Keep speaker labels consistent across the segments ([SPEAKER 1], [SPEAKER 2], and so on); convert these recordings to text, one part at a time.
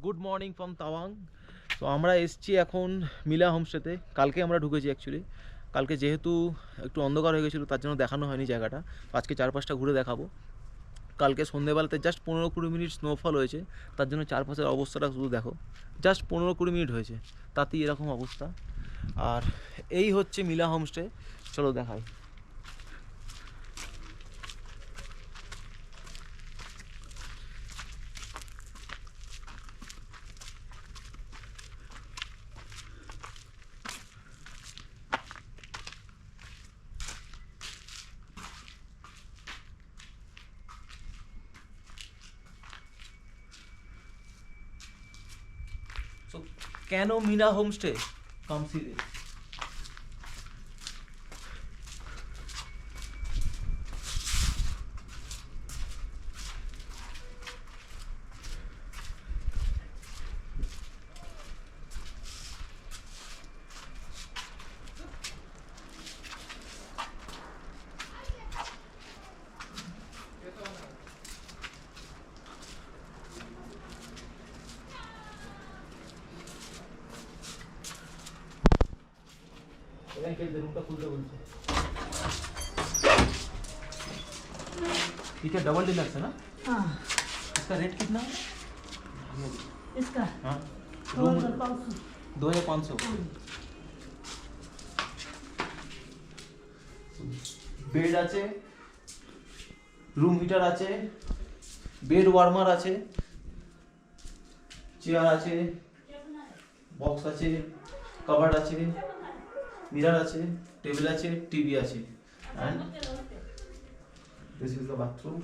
[SPEAKER 1] Good morning from Tawang. তো আমরা এসছি এখন মিলা হোমস্টেতে। কালকে আমরা ঢুকেছি অ্যাকচুয়ালি। কালকে যেহেতু একটু অন্ধকার হয়ে গেছিলো তার জন্য দেখানো হয়নি জায়গাটা। আজকে চারপাশটা ঘুরে দেখাবো। কালকে সন্ধ্যেবেলাতে জাস্ট 15-20 মিনিট স্নোফল হয়েছে, তার জন্য চারপাশের অবস্থাটা শুধু দেখো। জাস্ট 15-20 মিনিট হয়েছে, তাতেই এরকম অবস্থা। আর এই হচ্ছে মিলা হোমস্টে। চলো দেখাই। So, কেন Meena homestay? Come see this. रूमটা खुलते बोलছে। ठीक है, डबल डिलक्स है ना?
[SPEAKER 2] हाँ।
[SPEAKER 1] इसका रेट कितना है?
[SPEAKER 2] इसका
[SPEAKER 1] हाँ,
[SPEAKER 2] 2500।
[SPEAKER 1] 2500। বেড আছে, রুম হিটার আছে, বেড ওয়ার্মার আছে, চেয়ার আছে, বক্স আছে, কভার আছে, মিরর আছে, টেবিল আছে, টিভি আছে। and this is the bathroom.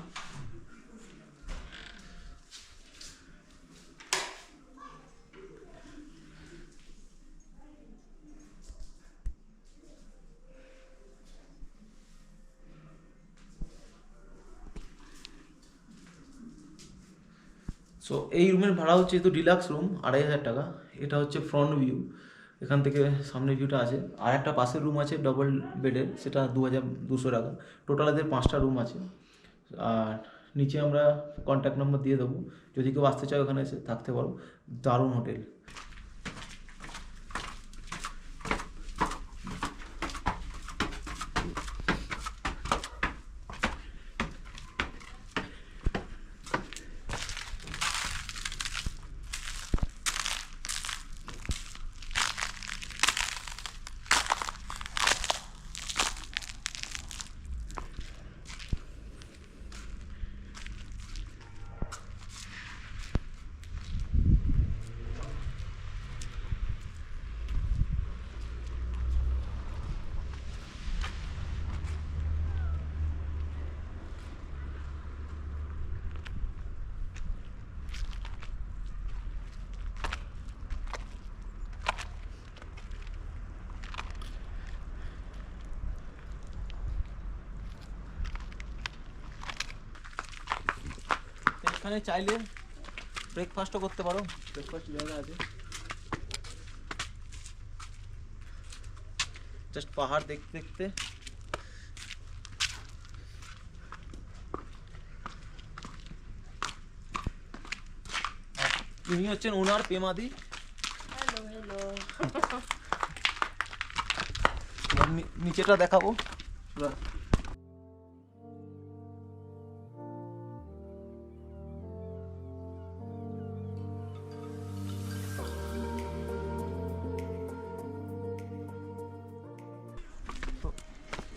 [SPEAKER 1] So এই রুমের ভাড়া হচ্ছে তো ডিলাক্স রুম 2500 টাকা। এটা হচ্ছে ফ্রন্ট ভিউ, এখান থেকে সামনের ভিউটা আছে। আর একটা পাশের রুম আছে ডবল বেডের, সেটা 2200 টাকা। টোটাল এদের 5টা রুম আছে। আর নিচে আমরা কন্ট্যাক্ট নাম্বার দিয়ে দেবো, যদি কেউ আসতে চায় ওখানে এসে থাকতে পারো। দারুণ হোটেল। এখানে চাইলে ব্রেকফাস্টও করতে পারো, ব্রেকফাস্ট জায়গা আছে। জাস্ট পাহাড় দেখতে দেখতে ইনি হচ্ছেন ওনার পেমাদি।
[SPEAKER 2] Hello hello.
[SPEAKER 1] নিচেটা দেখাবো পুরো।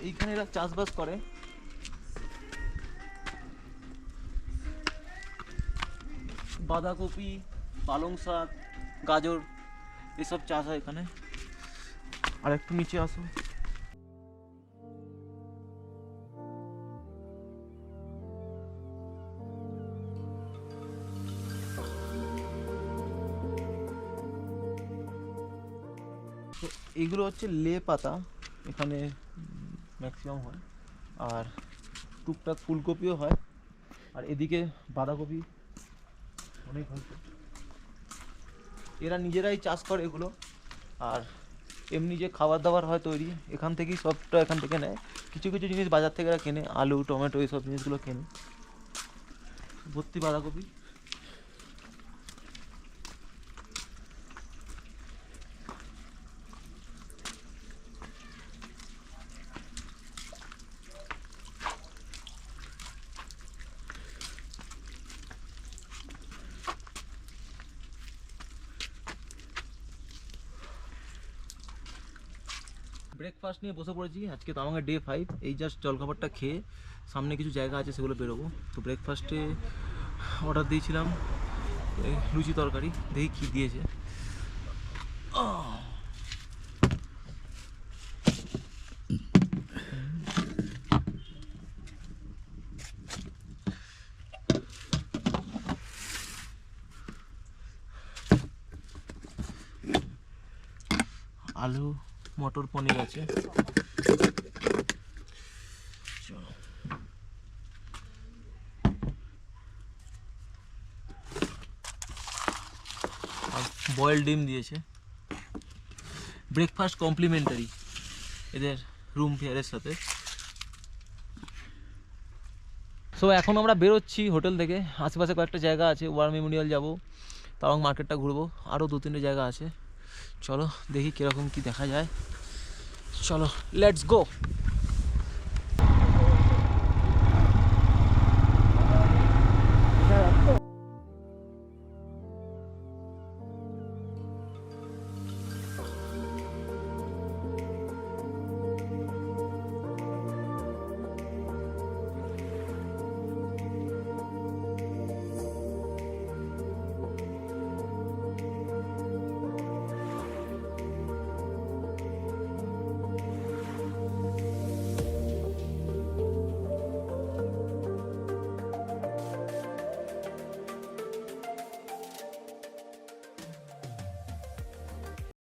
[SPEAKER 1] এইখানে এরা চাষবাস করে। বাঁধাকপি, পালং শাক, গাজর এসব চাষ হয় এখানে। আর একটু নিচে আসো। তো এইগুলো হচ্ছে লে পাতা, এখানে ম্যাক্সিমাম হয়। আর টুকটাক ফুলকপিও হয়। আর এদিকে বাঁধাকপি অনেক হয়েছে। এরা নিজেরাই চাষ করে এগুলো। আর এমনি যে খাবার দাবার হয় তৈরি, এখান থেকেই সবটা এখান থেকে নেয়। কিছু কিছু জিনিস বাজার থেকে এরা কেনে, আলু, টমেটো এইসব জিনিসগুলো কেনে। ভর্তি বাঁধাকপি। ব্রেকফাস্ট নিয়ে বসে পড়েছি। আজকে তো আমাকে ডে 5, এই জাস্ট জলখাবারটা খেয়ে সামনে কিছু জায়গা আছে সেগুলো বেরোবো। তো ব্রেকফাস্টে অর্ডার দিয়েছিলাম লুচি তরকারি, দেখি কী দিয়েছে। আলু মটর পনির আছে। চলো। আর বয়েলড ডিম দিয়েছে। ব্রেকফাস্ট কমপ্লিমেন্টারি এদের রুম ফেয়ারের সাথে। সো এখন আমরা বেরোচ্ছি হোটেল থেকে। আশেপাশে কয়েকটা জায়গা আছে, ওয়ার মেমোরিয়াল যাবো, তাওয়াং মার্কেটটা ঘুরবো, আরও 2-3টে জায়গা আছে। চলো দেখি কীরকম কী দেখা যায়। চলো লেটস গো।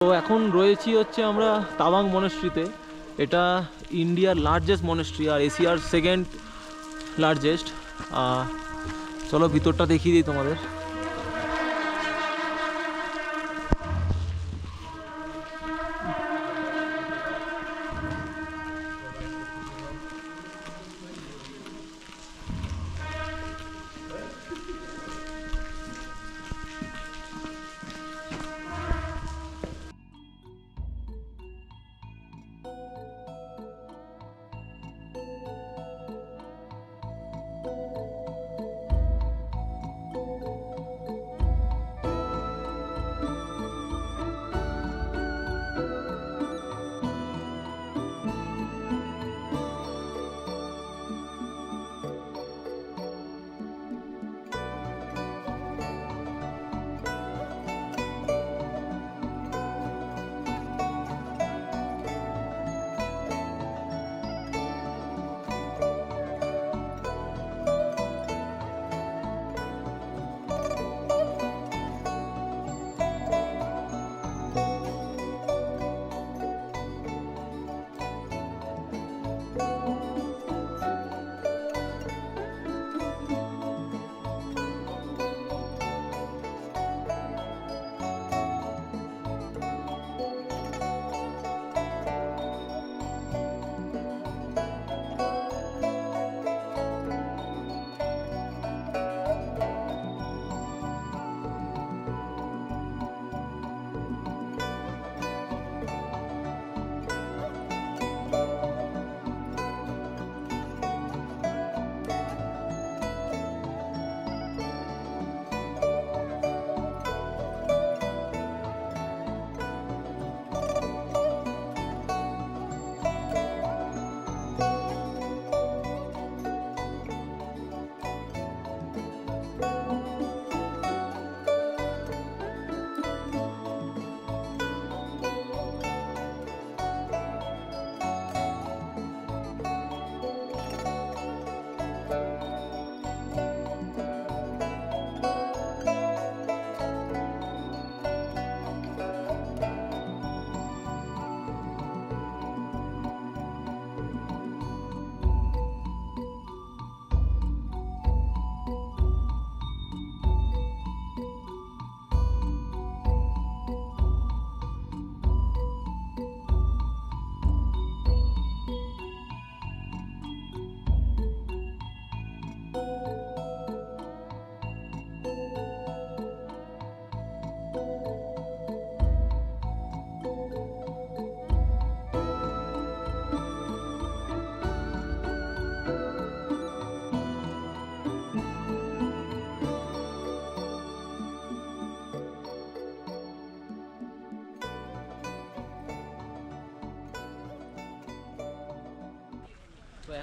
[SPEAKER 1] তো এখন রয়েছি হচ্ছে আমরা তাওয়াং মনেস্ট্রিতে। এটা ইন্ডিয়ার লার্জেস্ট মনেস্ট্রি আর এশিয়ার সেকেন্ড লার্জেস্ট। চলো ভিতরটা দেখিয়ে দিই তোমাদের।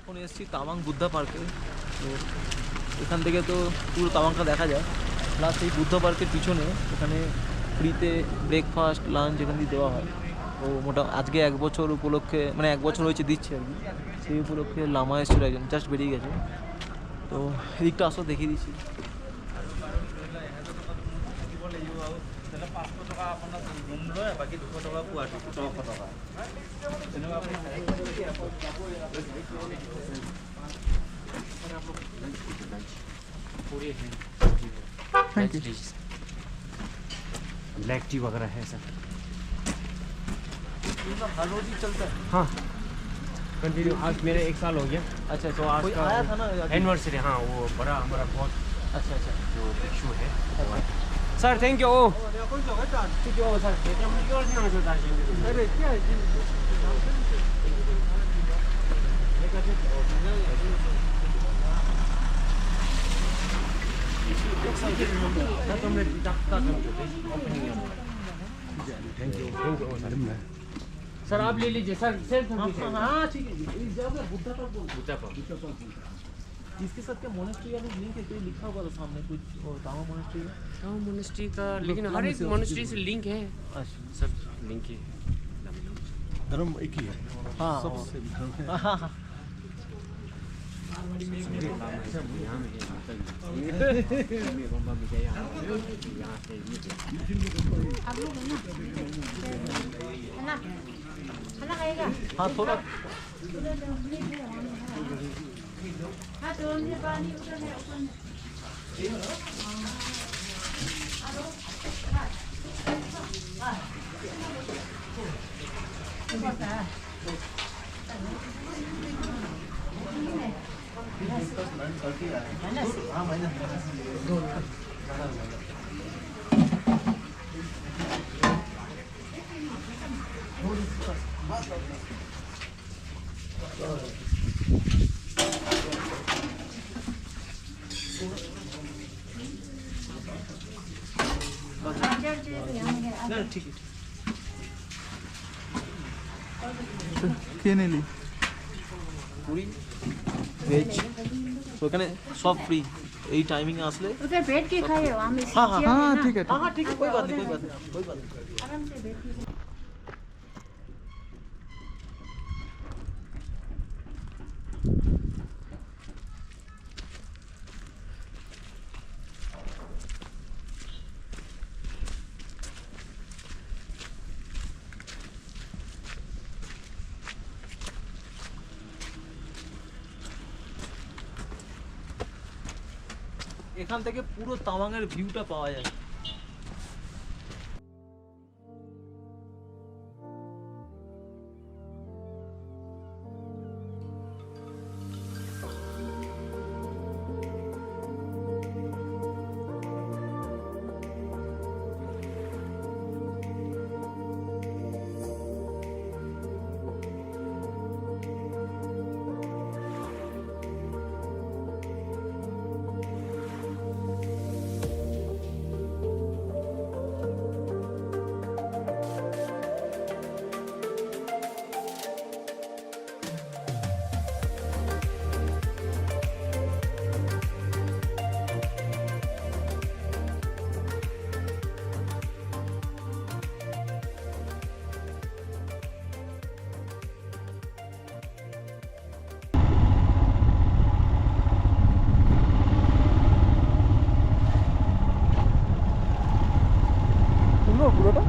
[SPEAKER 1] এখন এসেছি তাওয়াং বুদ্ধা পার্কে। তো এখান থেকে তো পুরো তাওয়াংটা দেখা যায়, প্লাস এই বুদ্ধা পার্কের পিছনে এখানে ফ্রিতে ব্রেকফাস্ট লাঞ্চ এখান দিয়ে দেওয়া হয়। তো আজকে 1 বছর উপলক্ষে, মানে 1 বছর হয়েছে দিচ্ছে আর কি, সেই উপলক্ষে লামা এসেছিলো একজন, জাস্ট বেরিয়ে গেছে। তো এদিকটা আসো দেখিয়ে দিচ্ছি।
[SPEAKER 3] ब्लैक टी वगैरह है सर।
[SPEAKER 1] हर रोज ही चलता है?
[SPEAKER 3] हाँ कंटिन्यू, आज मेरे 1 साल हो गया।
[SPEAKER 1] अच्छा
[SPEAKER 3] तो आज
[SPEAKER 1] कोई
[SPEAKER 3] का
[SPEAKER 1] आया था ना
[SPEAKER 3] एनिवर्सरी, हाँ वो बड़ा हमारा बहुत
[SPEAKER 1] अच्छा अच्छा
[SPEAKER 3] जो इशू है। Sir thank you. ठीक है सर, अरे क्या थैंक यू सर। आप ले लीजिए सर, सेल्फ
[SPEAKER 1] हाँ ठीक है। इस जगह पे बुद्धा पार्क बोल,
[SPEAKER 3] बुद्धा पार्क।
[SPEAKER 1] इसके साथ क्या मोनेस्ट्री या लिंक है? कोई लिखा होगा तो सामने कुछ तावा मोनेस्ट्री का?
[SPEAKER 3] हाँ मोनेस्ट्री का, लेकिन हर एक मोनेस्ट्री से लिंक है
[SPEAKER 1] अच्छा
[SPEAKER 3] सर, लिंक ही है।
[SPEAKER 4] धर्म एक ही है,
[SPEAKER 1] हाँ
[SPEAKER 4] सबसे धर्म है।
[SPEAKER 1] हाँ हाँ हाँ थोड़ा ঠিক আছে
[SPEAKER 4] খেয়ে নিলি
[SPEAKER 1] পুরি ভেজ, তো এখানে সব ফ্রি এই টাইমিংয়ে আসলে।
[SPEAKER 2] उधर बैठ के खाए हो, हम इसी
[SPEAKER 1] हाँ, हाँ,
[SPEAKER 2] चेयर में
[SPEAKER 4] हाँ
[SPEAKER 2] ना।
[SPEAKER 4] ठीक है
[SPEAKER 1] हाँ हाँ ठीक है, कोई बात नहीं कोई बात नहीं कोई बात नहीं।
[SPEAKER 2] आराम से बैठ के
[SPEAKER 1] এখান থেকে পুরো তাওয়াংয়ের ভিউটা পাওয়া যায়। পুরোটা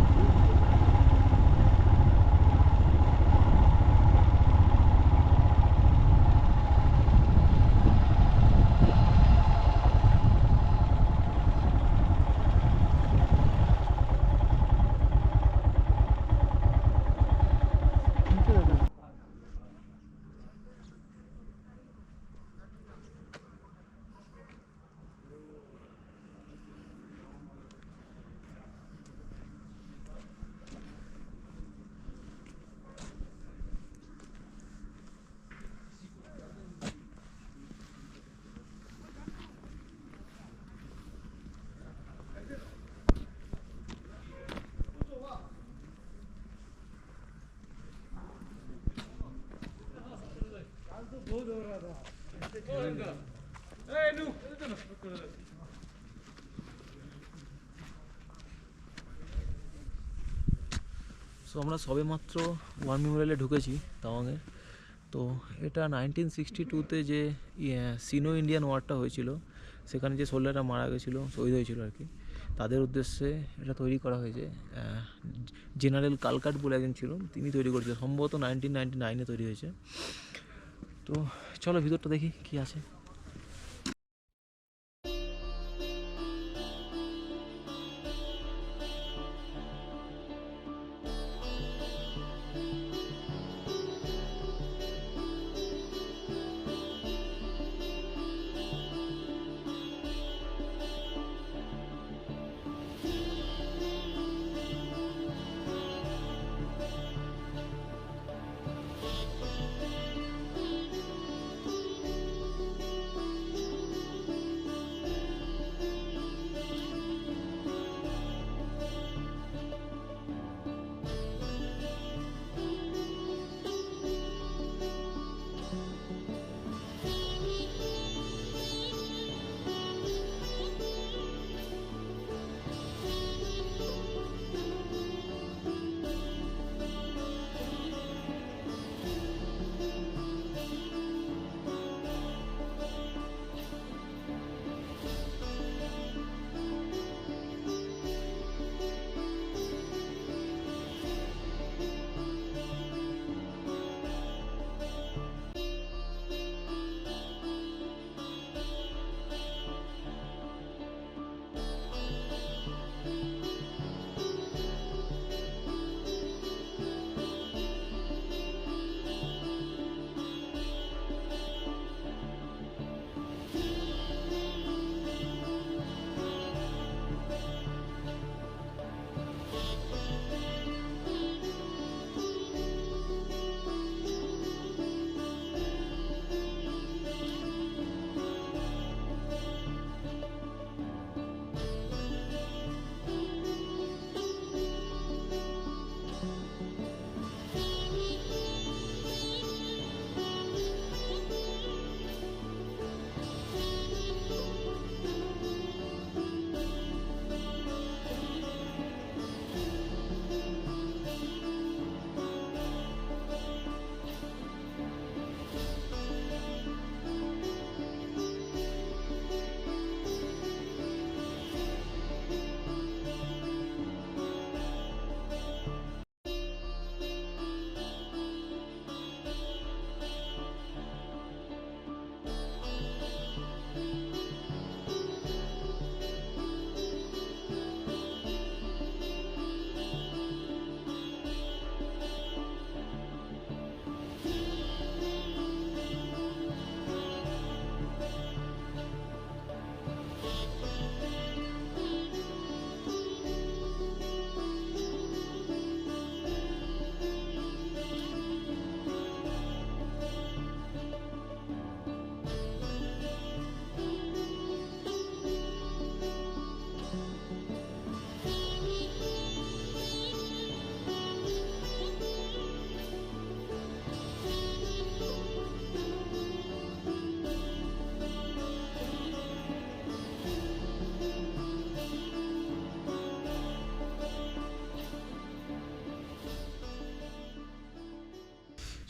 [SPEAKER 1] সো আমরা সবেমাত্র ওয়ার মেমোরিয়ালে ঢুকেছি তাওয়াংয়ে। তো এটা 1962-তে যে সিনো ইন্ডিয়ান ওয়ারটা হয়েছিল, সেখানে যে সোলজাররা মারা গেছিলো, শহীদ হয়েছিল আর কি, তাদের উদ্দেশ্যে এটা তৈরি করা হয়েছে। জেনারেল কালকাট বলে একজন ছিল, তিনি তৈরি করেছিলেন, সম্ভবত 1999-এ তৈরি হয়েছে। তো চলো ভিতরটা দেখি কি আছে।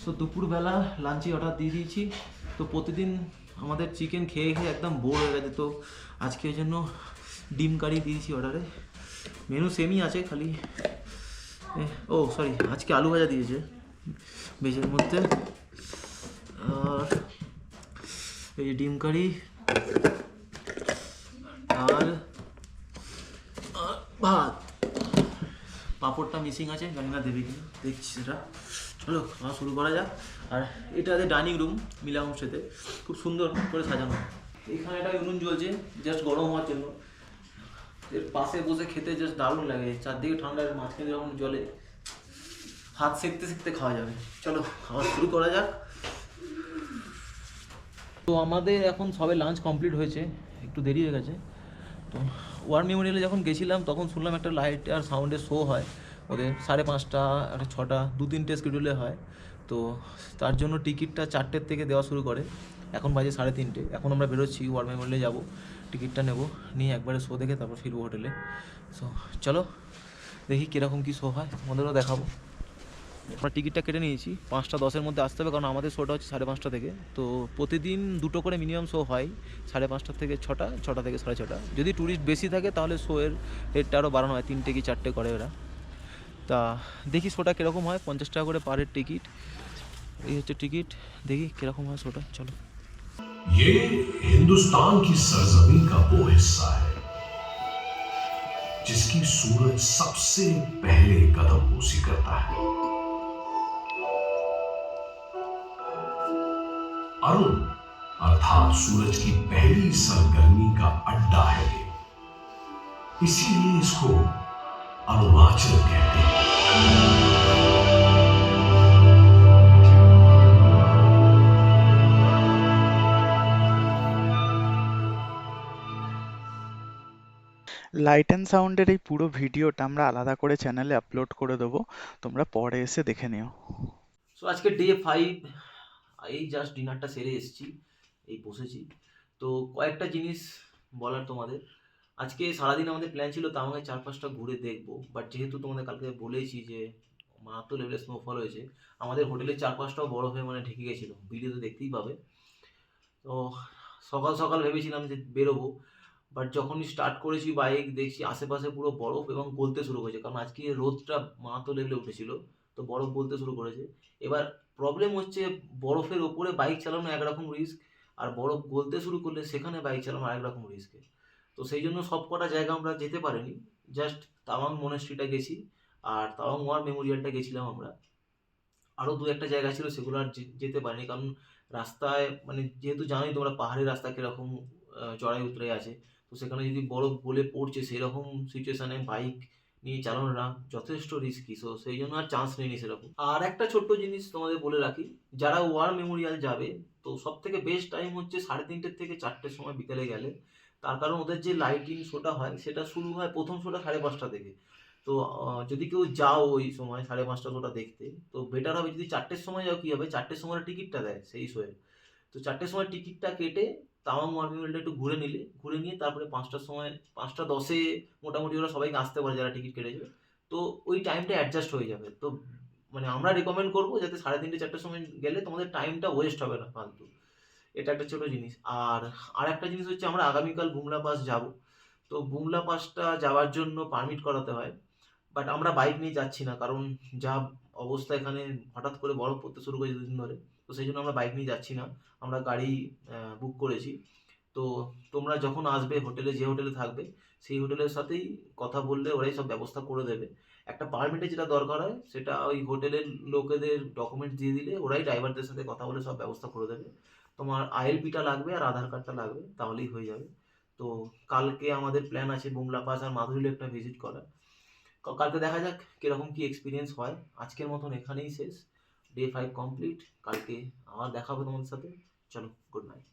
[SPEAKER 1] সো দুপুরবেলা লাঞ্চে অর্ডার দিয়ে দিয়েছি। তো প্রতিদিন আমাদের চিকেন খেয়ে খেয়ে একদম বোর হয়ে গেছে, তো আজকে এই জন্য ডিম কারি দিয়েছি অর্ডারে। মেনু সেমই আছে, খালি ও সরি আজকে আলু ভাজা দিয়েছে ভেজের মধ্যে, আর এই যে ডিম কারি আর ভাত, পাঁপড়টা মিসিং আছে, জানি না দেবে কিনা, দেখছি সেটা। চলো খাওয়া শুরু করা যাক। আর এটা আছে ডাইনিং রুম মিলা হোমস্টেতে, খুব সুন্দর করে সাজানো। এখানে একটা উনুন জ্বলছে জাস্ট গরম হওয়ার জন্য, এর পাশে বসে খেতে জাস্ট দারুণ লাগে। চারদিকে ঠান্ডার মাঝখানে যখন জলে হাত সেঁকতে সেঁকতে খাওয়া যাবে। চলো খাওয়া শুরু করা যাক। তো আমাদের এখন সবে লাঞ্চ কমপ্লিট হয়েছে, একটু দেরি হয়ে গেছে। তো ওয়ার মেমোরিয়ালে যখন গেছিলাম তখন শুনলাম একটা লাইট আর সাউন্ডের শো হয় ওদের 5:30 একটা 6টা 2-3টে স্কেডিউলে হয়। তো তার জন্য টিকিটটা 4টের থেকে দেওয়া শুরু করে, এখন বাজে 3:30, এখন আমরা বেরোচ্ছি ওয়ার মেমোরিয়ালে যাবো, টিকিটটা নেবো, নিয়ে একবারে শো দেখে তারপর ফিরবো হোটেলে। সো চলো দেখি কীরকম কী শো হয়, তোমাদেরও দেখাবো। আমরা টিকিটটা কেটে নিয়েছি, 5:10-এর মধ্যে আসতে হবে, কারণ আমাদের শোটা হচ্ছে 5:30 থেকে। তো প্রতিদিন 2টো করে মিনিমাম শো হয়, 5:30 থেকে 6টা, 6টা থেকে 6:30। যদি ট্যুরিস্ট বেশি থাকে তাহলে শোয়ের রেটটা আরও বাড়ানো হয়, 3টে কি 4টে করে ওরা। তা দেখি শোটা কীরকম হয়, 50 টাকা করে পার হেড টিকিট। এই হচ্ছে টিকিট, দেখি কীরকম হয় শোটা, চলো।
[SPEAKER 5] ये हिंदुस्तान की सरजमीन का वो हिस्सा है जिसकी सूरज सबसे पहले कदम बोसी करता है। अरुण अर्थात सूरज की पहली सरगर्मी का अड्डा है ये, इसीलिए इसको अरुणाचल कहते हैं।
[SPEAKER 6] লাইট অ্যান্ড সাউন্ডের এই পুরো ভিডিওটা আমরা আলাদা করে চ্যানেলে আপলোড করে দেবো, তোমরা পরে এসে দেখে নিও।
[SPEAKER 1] সো আজকে ডে 5, এই জাস্ট ডিনারটা সেরে এসেছি, এই বসেছি। তো কয়েকটা জিনিস বলার তোমাদের। আজকে সারাদিন আমাদের প্ল্যান ছিল তাওয়াংয়ে 4-5টা ঘুরে দেখবো, বাট যেহেতু তোমাদের কালকে বলেছি যে মারাত্মক লেভেলে স্নোফল হয়েছে, আমাদের হোটেলের 4-5টাও বরফ হয়ে মানে ঢেকে গেছিলো, ভিডিওতে দেখতেই পাবে। তো সকাল সকাল ভেবেছিলাম যে বেরোবো, বাট যখনই স্টার্ট করেছি বাইক দেখছি আশেপাশে পুরো বরফ এবং গলতে শুরু করেছে, কারণ আজকে রোদটা মারাত্মক লেভেলে উঠেছিল, তো বরফ গলতে শুরু করেছে। এবার প্রবলেম হচ্ছে বরফের ওপরে বাইক চালানো একরকম রিস্ক, আর বরফ গলতে শুরু করলে সেখানে বাইক চালানো আরেক রকম রিস্কে। তো সেই জন্য সব কটা জায়গা আমরা যেতে পারিনি, জাস্ট তাওয়াং মনেস্ট্রিটা গেছি আর তাওয়াং ওয়ার মেমোরিয়ালটা গেছিলাম আমরা। আরও 2-1টা জায়গা ছিল সেগুলো আর যেতে পারিনি, কারণ রাস্তায় মানে যেহেতু জানোই তোমরা পাহাড়ি রাস্তা কীরকম চড়াই উতরে আছে, তো সেখানে যদি বরফ গলে পড়ছে সেরকম সিচুয়েশানে বাইক নিয়ে চালানোটা যথেষ্ট রিস্কি। সো সেই জন্য আর চান্স নিইনি সেরকম। আর একটা ছোট্ট জিনিস তোমাদের বলে রাখি, যারা ওয়ার মেমোরিয়াল যাবে তো সব থেকে বেস্ট টাইম হচ্ছে 3:30 থেকে 4টের সময় বিকেলে গেলে। তার কারণ ওদের যে লাইটিং শোটা হয় সেটা শুরু হয়, প্রথম শোটা 5:30 থেকে। তো যদি কেউ যাও ওই সময় 5:30 শোটা দেখতে, তো বেটার হবে যদি 4টের সময় যাও। কী হবে, 4টের সময় টিকিটটা দেয় সেই শোয়ে, তো 4টের সময় টিকিটটা কেটে তাওয়াং ওয়ার মেমোরিয়ালটা একটু ঘুরে নিয়ে তারপরে 5টার সময় 5:10 মোটামুটি ওরা সবাইকে আসতে পারে যারা টিকিট কেটেছে, তো ওই টাইমটা অ্যাডজাস্ট হয়ে যাবে। তো মানে আমরা রেকমেন্ড করবো যাতে 3:30-4টের সময় গেলে তোমাদের টাইমটা ওয়েস্ট হবে না ফালতু। এটা একটা ছোটো জিনিস। আর একটা জিনিস হচ্ছে আমরা আগামীকাল বুমলা পাস যাব। তো বুমলা পাসটা যাওয়ার জন্য পারমিট করাতে হয়, বাট আমরা বাইক নিয়ে যাচ্ছি না, কারণ যা অবস্থা এখানে হঠাৎ করে বরফ পড়তে শুরু করেছে 2 দিন ধরে, তো সেই জন্য আমরা বাইক নিয়ে যাচ্ছি না, আমরা গাড়ি বুক করেছি। তো তোমরা যখন আসবে হোটেলে, যে হোটেলে থাকবে সেই হোটেলের সাথেই কথা বললে ওরাই সব ব্যবস্থা করে দেবে। একটা পারমিটে যেটা দরকার হয় সেটা ওই হোটেলের লোকেদের ডকুমেন্ট দিয়ে দিলে ওরাই ড্রাইভারদের সাথে কথা বলে সব ব্যবস্থা করে দেবে। তোমার আইএলপিটা লাগবে আর আধার কার্ডটা লাগবে, তাহলেই হয়ে যাবে। তো কালকে আমাদের প্ল্যান আছে বুমলা পাস আর মাধুরী লেকটা ভিজিট করার। কালকে দেখা যাক কীরকম কী এক্সপিরিয়েন্স হয়। আজকের মতন এখানেই শেষ, ডে 5 কমপ্লিট। কালকে আবার দেখা হবে তোমাদের সাথে। চলো, গুড নাইট।